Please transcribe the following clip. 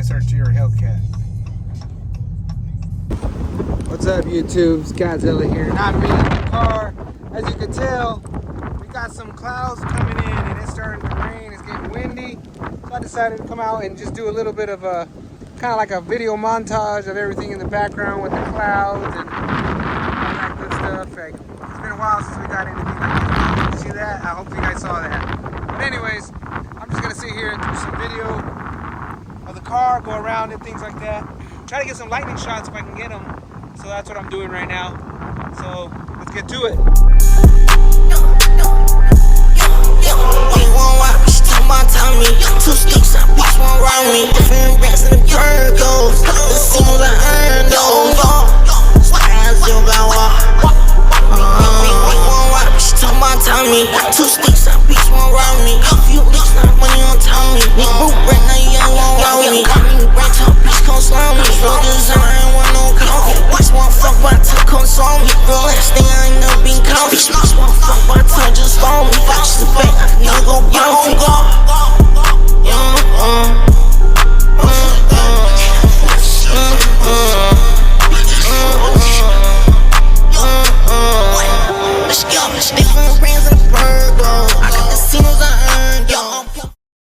search your Hellcat. What's up, YouTube? It's Godzilla here. Not me in the car. As you can tell, we got some clouds coming in and it's starting to rain. It's getting windy. So I decided to come out and just do a little bit of a kind of like a video montage of everything in the background with the clouds and all that good stuff. Like, it's been a while since we got anything like this. See that? I hope you guys saw that. But anyways, I'm just gonna sit here and do some video of the car, go around and things like that. Try to get some lightning shots if I can get them. So that's what I'm doing right now. So let's get to it. Two sticks, a bitch won't round me. Different racks in the Virgos. The seems like iron those. As you got walk. We won't rock, she talk about Tommy. Two sticks, a bitch won't round me. A few licks, not money on Tommy. Nigga, broke bread, now you young won't round me. Got me branch up, bitch, come slam me. Roll design.